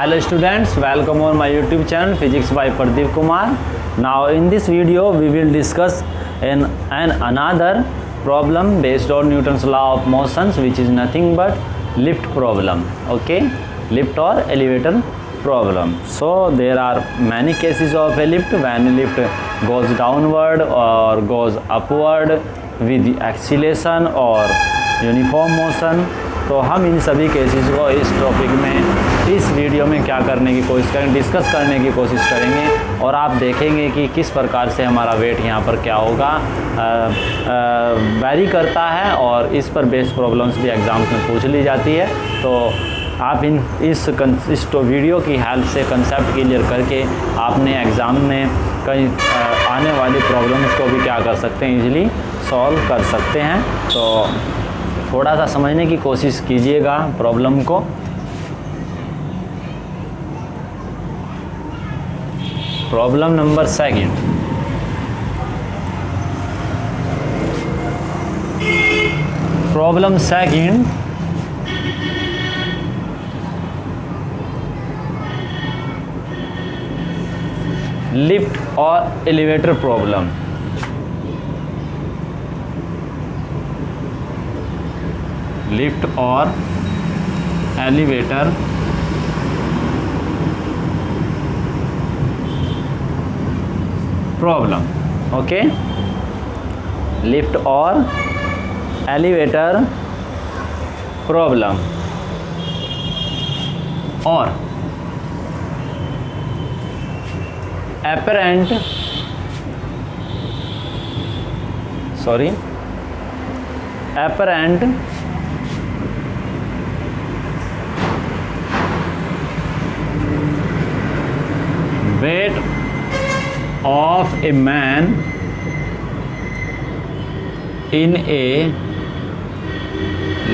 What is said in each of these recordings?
Hello students, welcome on my YouTube channel Physics by Pradeep Kumar. Now in this video we will discuss another problem based on Newton's law of motions, which is nothing but lift problem. Okay, lift or elevator problem. So there are many cases of a lift when lift goes downward or goes upward with acceleration or uniform motion. तो हम इन सभी cases को इस topic में इस video में क्या करने की कोशिश करेंगे, डिस्कस करने की कोशिश करेंगे और आप देखेंगे कि किस प्रकार से हमारा वेट यहाँ पर क्या होगा वैरी करता है और इस पर बेस्ड प्रॉब्लम्स भी एग्ज़ाम्स में पूछ ली जाती है। तो आप इस वीडियो की हेल्प से कंसेप्ट क्लियर करके आपने एग्ज़ाम में कई आने वाली प्रॉब्लम्स को भी क्या कर सकते हैं, इजीली सॉल्व कर सकते हैं। तो थोड़ा सा समझने की कोशिश कीजिएगा प्रॉब्लम को। Problem number second, problem second, lift और एलिवेटर प्रॉब्लम। लिफ्ट और एलिवेटर प्रॉब्लम। ओके, लिफ्ट और एलिवेटर प्रॉब्लम और apparent weight of a man in a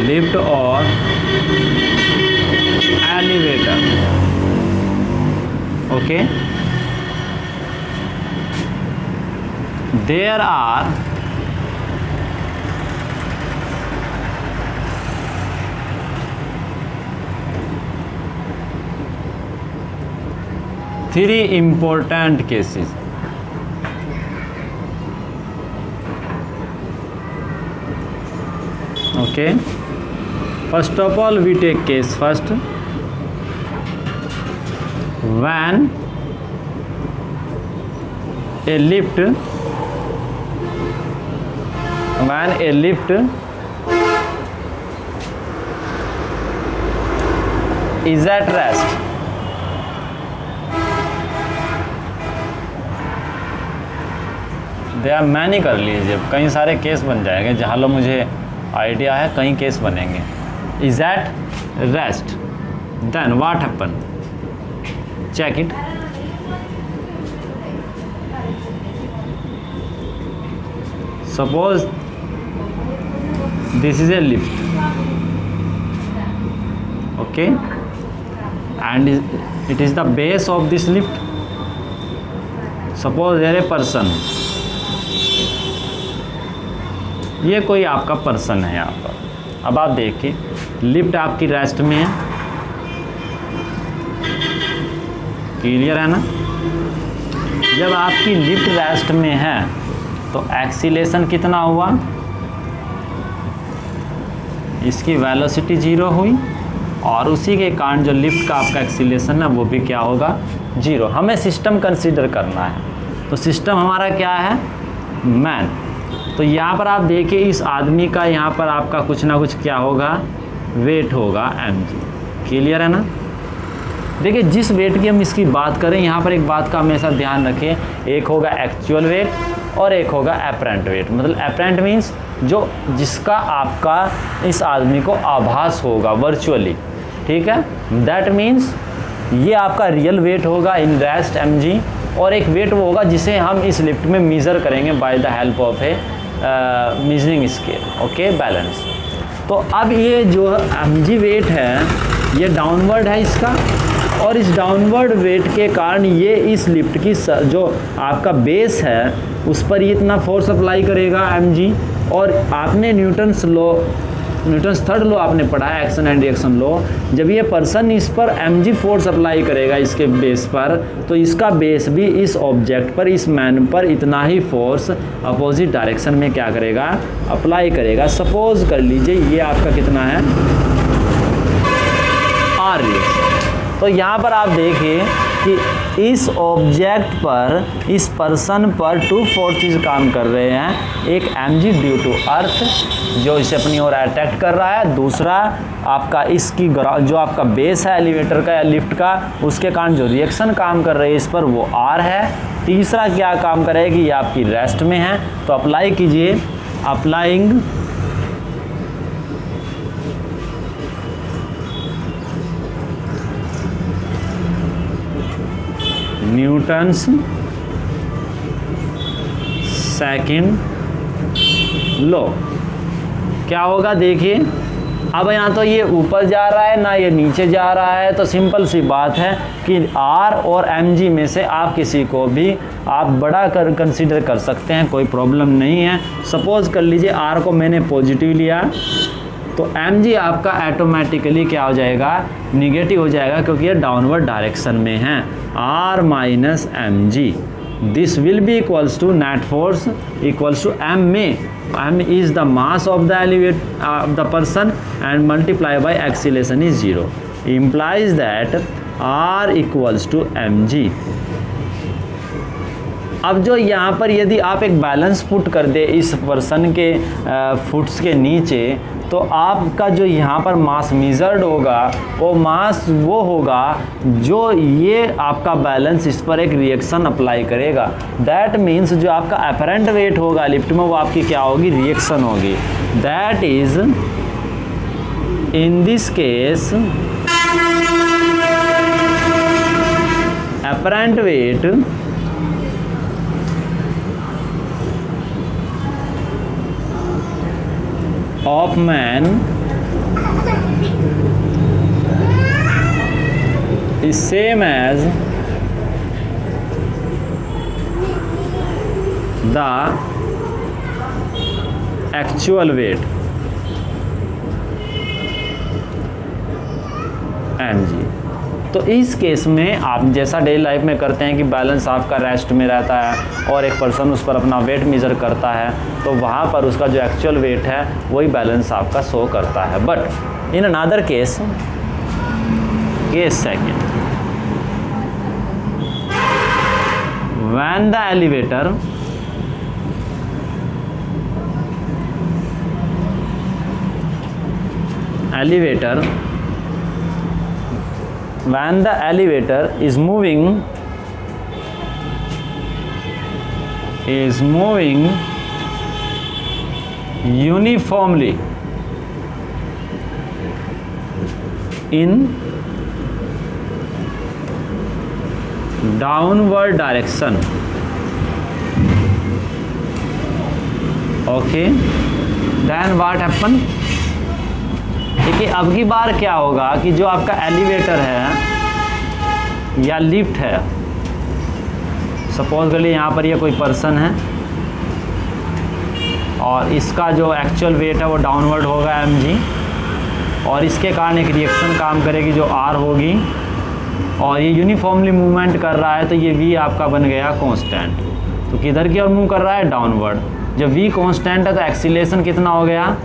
lift or elevator. Okay, there are three important cases. Okay, first of all we take case first. When a lift is at rest, there are many कर लीजिए, कई सारे case बन जाएंगे जहाँ लो मुझे idea है कई केस बनेंगे। Is at rest, then what happen, check it. Suppose this is a lift, okay, and it is the base of this lift. Suppose there a person, ये कोई आपका पर्सन है यहाँ पर। अब आप देखिए लिफ्ट आपकी रेस्ट में है, क्लियर है ना। जब आपकी लिफ्ट रेस्ट में है तो एक्सीलेशन कितना हुआ, इसकी वेलोसिटी 0 हुई और उसी के कारण जो लिफ्ट का आपका एक्सीलेशन है वो भी क्या होगा, 0। हमें सिस्टम कंसीडर करना है, तो सिस्टम हमारा क्या है, मैन। तो यहाँ पर आप देखिए इस आदमी का यहाँ पर आपका कुछ ना कुछ क्या होगा, वेट होगा mg, क्लियर है ना। देखिए जिस वेट की हम इसकी बात करें, यहाँ पर एक बात का हमेशा ध्यान रखें, एक होगा एक्चुअल वेट और एक होगा एपरेंट वेट। मतलब एपरेंट मीन्स जो जिसका आपका इस आदमी को आभास होगा वर्चुअली, ठीक है। दैट मीन्स ये आपका रियल वेट होगा इन रेस्ट mg, और एक वेट वो होगा जिसे हम इस लिफ्ट में मेज़र करेंगे by the help of A measuring scale, okay, balance. तो अब ये जो mg वेट है ये डाउनवर्ड है इसका, और इस डाउनवर्ड वेट के कारण ये इस लिफ्ट की जो आपका बेस है उस पर ये इतना फोर्स अप्लाई करेगा mg, और आपने Newton's law Newton's third law आपने पढ़ा है, एक्शन एंड रिएक्शन लॉ। जब ये पर्सन इस पर mg फोर्स अप्लाई करेगा इसके बेस पर, तो इसका बेस भी इस ऑब्जेक्ट पर, इस मैन पर इतना ही फोर्स अपोजिट डायरेक्शन में क्या करेगा, अप्लाई करेगा। सपोज कर लीजिए ये आपका कितना है, आर रिएक्शन। तो यहाँ पर आप देखिए कि इस ऑब्जेक्ट पर, इस पर्सन पर 2 फोर्सेस काम कर रहे हैं। एक mg ड्यू टू अर्थ जो इसे अपनी ओर अट्रैक्ट कर रहा है, दूसरा आपका इसकी जो आपका बेस है एलिवेटर का या लिफ्ट का, उसके कारण जो रिएक्शन काम कर रही है इस पर वो r है। तीसरा क्या काम करेगी, ये आपकी रेस्ट में है। तो अप्लाई कीजिए, अप्लाइंग न्यूटन्स सेकंड लॉ। क्या होगा देखिए, अब यहाँ तो ये ऊपर जा रहा है ना ये नीचे जा रहा है, तो सिंपल सी बात है कि r और mg में से आप किसी को भी आप बड़ा कंसीडर कर सकते हैं, कोई प्रॉब्लम नहीं है। सपोज कर लीजिए r को मैंने पॉजिटिव लिया, तो mg आपका ऑटोमेटिकली क्या हो जाएगा, निगेटिव हो जाएगा, क्योंकि ये डाउनवर्ड डायरेक्शन में है। r minus mg, this will be equals to net force equals to m में m is the mass of the elevate of the person and multiply by acceleration is 0, implies that r equals to mg। अब जो यहाँ पर यदि आप एक balance put कर दे इस पर्सन के फुट्स के नीचे, तो आपका जो यहाँ पर मास मेजर्ड होगा वो मास वो होगा जो ये आपका बैलेंस इस पर एक रिएक्शन अप्लाई करेगा। दैट मीन्स जो आपका अपरेंट वेट होगा लिफ्ट में वो आपकी क्या होगी, रिएक्शन होगी। That is in this case apparent wait of man is same as the actual weight mg। तो इस केस में आप जैसा डेली लाइफ में करते हैं कि बैलेंस आपका रेस्ट में रहता है और एक पर्सन उस पर अपना वेट मेज़र करता है, तो वहाँ पर उसका जो एक्चुअल वेट है वही बैलेंस आपका शो करता है। But in another case, case second, when the elevator when the elevator is moving uniformly in downward direction, okay, then what happen, देखिए अब की बार क्या होगा कि जो आपका एलिवेटर है या लिफ्ट है, सपोज कर लिए यहाँ पर ये कोई पर्सन है और इसका जो एक्चुअल वेट है वो डाउनवर्ड होगा mg, और इसके कारण एक रिएक्शन काम करेगी जो r होगी, और ये यूनिफॉर्मली मूवमेंट कर रहा है, तो ये v आपका बन गया कांस्टेंट। तो किधर की ओर मूव कर रहा है, डाउनवर्ड। जब v कांस्टेंट है तो एक्सीलरेशन कितना हो गया,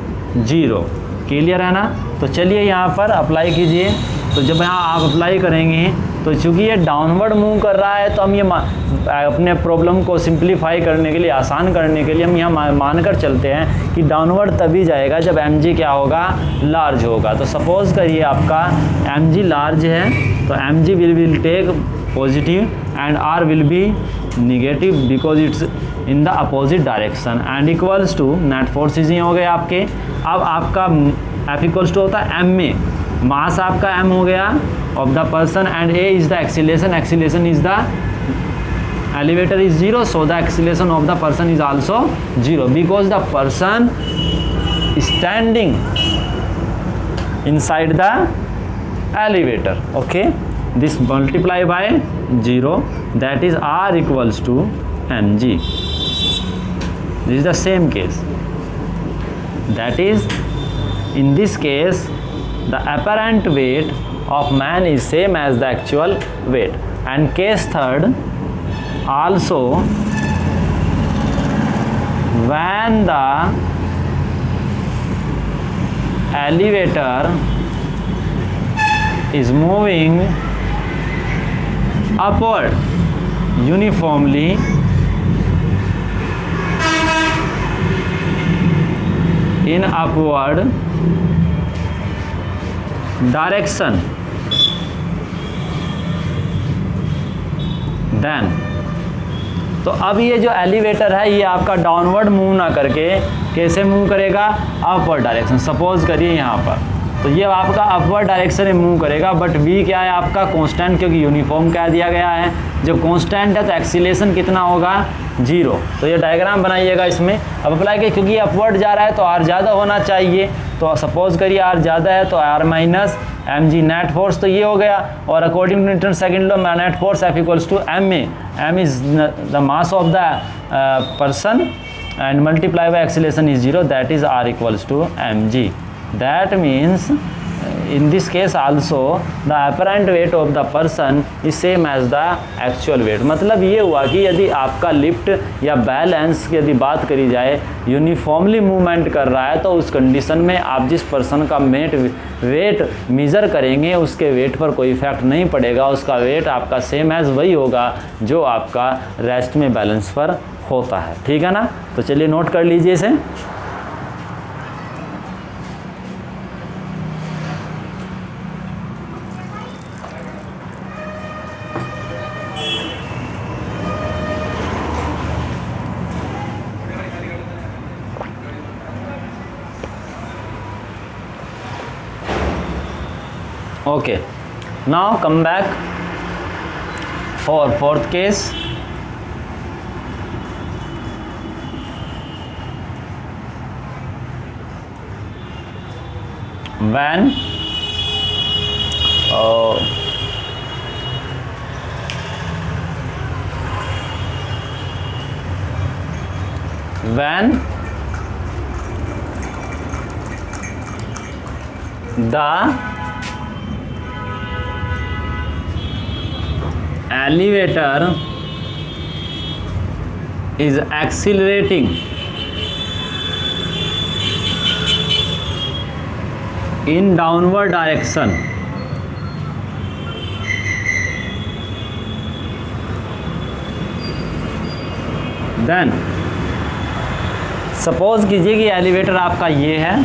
0। क्लियर है ना। तो चलिए यहाँ पर अप्लाई कीजिए। तो जब यहाँ आप अप्लाई करेंगे तो चूँकि ये डाउनवर्ड मूव कर रहा है, तो हम ये अपने प्रॉब्लम को सिंप्लीफाई करने के लिए, आसान करने के लिए हम यहाँ मानकर चलते हैं कि डाउनवर्ड तभी जाएगा जब mg क्या होगा, लार्ज होगा। तो सपोज करिए आपका mg लार्ज है, तो mg will take positive and r will be negative because it's in the opposite direction and equals to net forces ही हो गए आपके। अब आपका F इक्वल्स टू होता है m में, मास आपका m हो गया of the person and a is the acceleration, acceleration is the elevator is 0, so the acceleration of the person is also 0 because the person standing inside the elevator, okay, this multiply by 0, that is r equals to mg. This is the same case, that is In this case, the apparent weight of man is same as the actual weight. And case third, also when the elevator is moving upward uniformly in upward direction, then तो अब ये जो elevator है ये आपका downward move ना करके कैसे मूव करेगा, अपवर्ड डायरेक्शन। सपोज करिए यहाँ पर, तो ये आपका अपवर्ड डायरेक्शन में मूव करेगा, बट v क्या है आपका कांस्टेंट, क्योंकि यूनिफॉर्म क्या दिया गया है, जब कांस्टेंट है तो एक्सीलरेशन कितना होगा, 0। तो ये डायग्राम बनाइएगा इसमें। अब अप्लाई करिए, क्योंकि अपवर्ड जा रहा है तो r ज़्यादा होना चाहिए, तो सपोज करिए r ज़्यादा है तो r minus mg net force, तो ये हो गया। और according to Newton second law net force F equals to ma, m is the mass of the person and multiply by acceleration is 0, that is r equals to mg. That means in this case also the apparent weight of the person is same as the actual weight। मतलब ये हुआ कि यदि आपका lift या balance की यदि बात करी जाए यूनिफॉर्मली मूवमेंट कर रहा है, तो उस कंडीशन में आप जिस पर्सन का वेट मेज़र करेंगे उसके वेट पर कोई इफेक्ट नहीं पड़ेगा, उसका वेट आपका सेम एज वही होगा जो आपका रेस्ट में बैलेंस पर होता है। ठीक है ना, तो चलिए नोट कर लीजिए इसे। Okay, now come back for fourth case. When the elevator is accelerating in downward direction, then suppose कीजिए कि एलिवेटर आपका ये है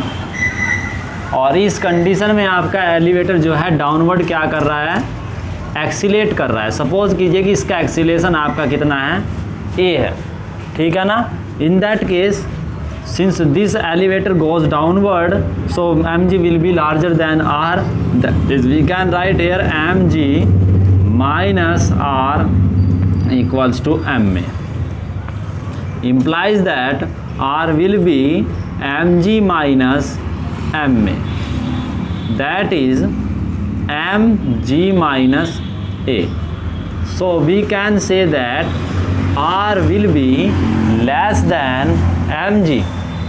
और इस कंडीशन में आपका एलिवेटर जो है डाउनवर्ड क्या कर रहा है, एक्सीलेट कर रहा है। सपोज कीजिए कि इसका एक्सीलेशन आपका कितना है, a है। ठीक है ना, in that case since this elevator goes downward, so mg will be larger than r, that is we can write here mg minus r equals to ma, implies that r will be mg minus ma, that is mg minus a. So we can say that r will be less than mg,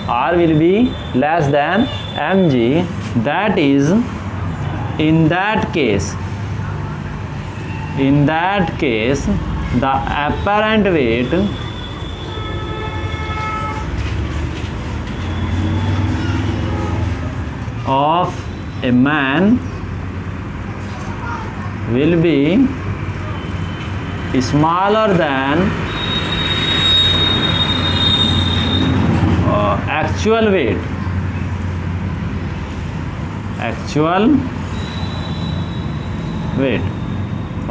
r will be less than mg, that is in that case the apparent weight of a man will be smaller than actual weight,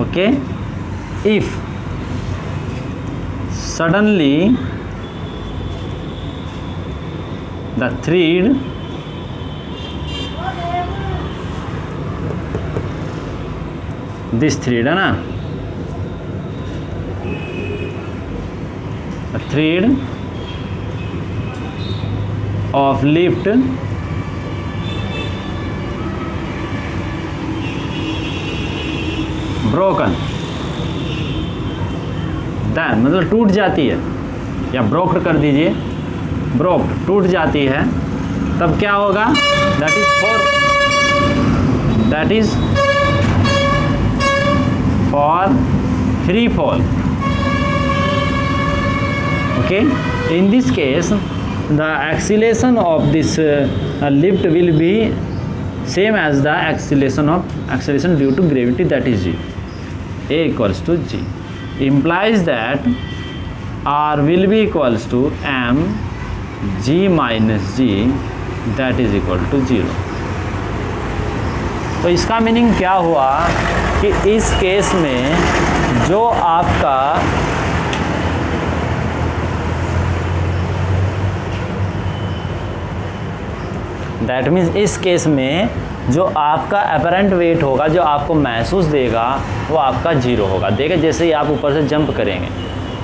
okay, if suddenly the thread this thread है ना, the thread of lift broken, then मतलब टूट जाती है, या ब्रोक्ड कर दीजिए, ब्रोक्ड टूट जाती है, तब क्या होगा, that is for free fall. Okay, in this case the acceleration of this lift will be same as the acceleration due to gravity, that is g. A equals to g implies that r will be equals to m g minus g, that is equal to 0. तो इसका meaning क्या हुआ कि इस case में जो आपका that means इस केस में जो आपका अपरेंट वेट होगा, जो आपको महसूस देगा, वो आपका 0 होगा। देखिए जैसे ही आप ऊपर से जंप करेंगे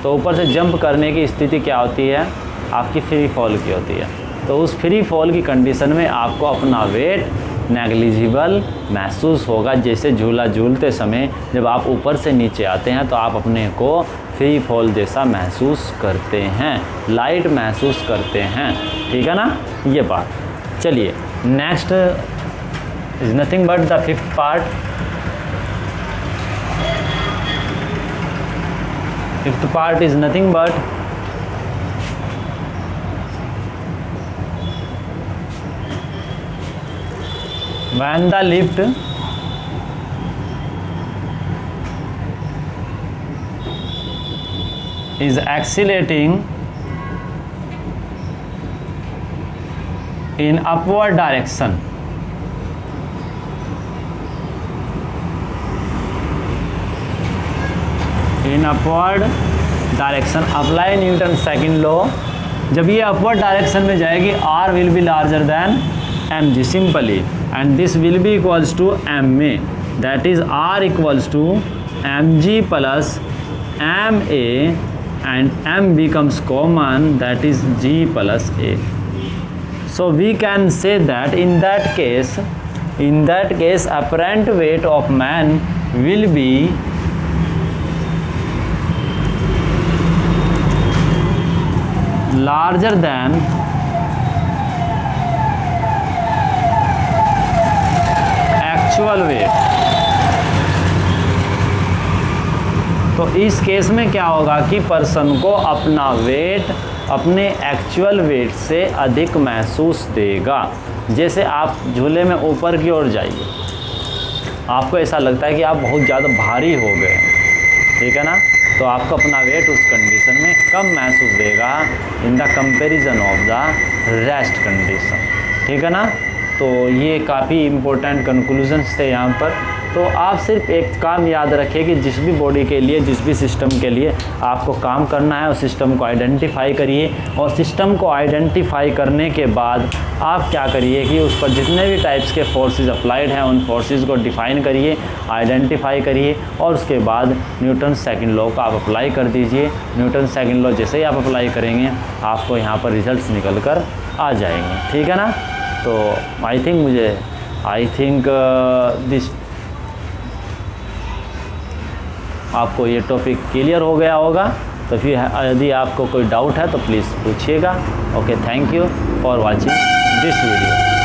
तो ऊपर से जंप करने की स्थिति क्या होती है, आपकी फ्री फॉल की होती है। तो उस फ्री फॉल की कंडीशन में आपको अपना वेट नेग्लिजिबल महसूस होगा। जैसे झूला झूलते समय जब आप ऊपर से नीचे आते हैं तो आप अपने को फ्री फॉल जैसा महसूस करते हैं, लाइट महसूस करते हैं। ठीक है ना, ये बात। चलिए next is nothing but the fifth part. Fifth part is nothing but when the lift is accelerating in upward direction, apply Newton second law. जब ये अपवर्ड डायरेक्शन में जाएगी r will be larger than mg simply, and this will be equals to ma, that is r equals to mg plus ma, and m becomes common, that is g plus a. So we can say that in that case apparent weight of man will be larger than actual weight। तो इस case में क्या होगा कि person को अपना wait अपने actual wait से अधिक महसूस देगा। जैसे आप झूले में ऊपर की ओर जाइए, आपको ऐसा लगता है कि आप बहुत ज़्यादा भारी हो गए हैं, ठीक है ना, तो आपको अपना वेट उस कंडीशन में कम महसूस देगा in the comparison of the rest condition. ठीक है ना, तो ये काफ़ी इम्पोर्टेंट कंक्लूजन्स थे यहाँ पर। तो आप सिर्फ एक काम याद रखिए कि जिस भी बॉडी के लिए, जिस भी सिस्टम के लिए आपको काम करना है उस सिस्टम को आइडेंटिफाई करिए, और सिस्टम को आइडेंटिफाई करने के बाद आप क्या करिए कि उस पर जितने भी टाइप्स के फोर्सेस अप्लाइड हैं उन फोर्सेस को डिफाइन करिए, आइडेंटिफाई करिए, और उसके बाद न्यूटन सेकंड लॉ का आप अप्लाई कर दीजिए। न्यूटन सेकंड लॉ जैसे ही आप अप्लाई करेंगे आपको यहाँ पर रिजल्ट्स निकल कर आ जाएंगे। ठीक है ना, तो आई थिंक दिस आपको ये टॉपिक क्लियर हो गया होगा। तो फिर यदि आपको कोई डाउट है तो प्लीज़ पूछिएगा। Okay, thank you for watching this video.